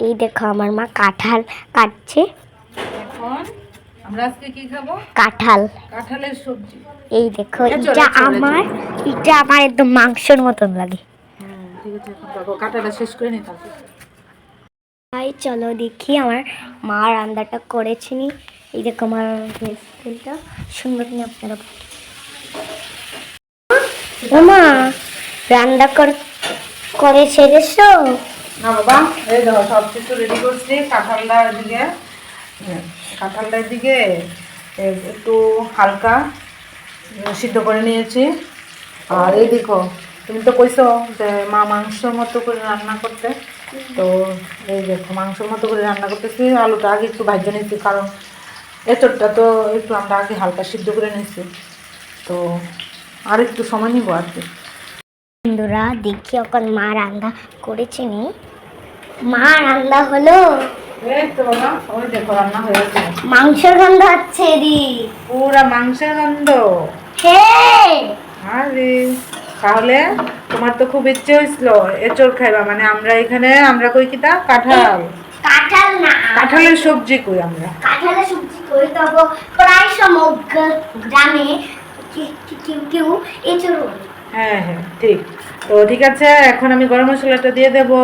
এই দেখো আমার মা কাঁঠাল কাটছে। এখন আমরা আজকে কি খাবো? কাঁঠাল। কাঁঠালের সবজি। এই দেখো এটা আমার একদম মাংসের মতন লাগে। ঠিক আছে, এখন দেখো কাঁঠালটা শেষ করে নিতে হবে। তাই চলো দেখি আমার মা রান্নাটা করেছে নি। এই দেখো আমার হেয়ারস্টাইলটা সুন্দর নিয়ে আপনারা মা রান্না করে ছেড়েছো? না বাবা, এই দেখো সব কিছু রেডি করছি। কাঁঠালটার দিকে একটু হালকা সিদ্ধ করে নিয়েছি। আর এই দেখো, তুমি তো কইছো যে মা মাংসের মতো করে রান্না করতে, তো এই দেখো মাংসের মতো করে রান্না করতেছি। আলুটা আগে একটু ভাজা নিচ্ছি, কারণ এঁচড়টা তো একটু আমরা আগে হালকা সিদ্ধ করে নিচ্ছি, তো আর একটু সময় নিবো আর কি। বন্ধুরা দেখি এখন মা রান্না করেছে নি। মা রান্না হলো। এই তো বাবা, ওই দেখো রান্না হয়ে গেছে। মাংসের গন্ধ হচ্ছে দি। পুরা মাংসের গন্ধ। হ্যাঁ। আরে তাহলে তোমার তো খুব ইচ্ছে হয়েছিল এঁচড় খাইবা, মানে আমরা কই কিতা কাঁঠাল। কাঁঠাল না, কাঁঠালের সবজি কই আমরা। কাঁঠালের সবজি করি তবে প্রায় সমগ্র গ্রামে কেউ এঁচড় বলে। হ্যাঁ হ্যাঁ ঠিক। তো ঠিক আছে, এখন আমি গরম মশলাটা দিয়ে দেবো।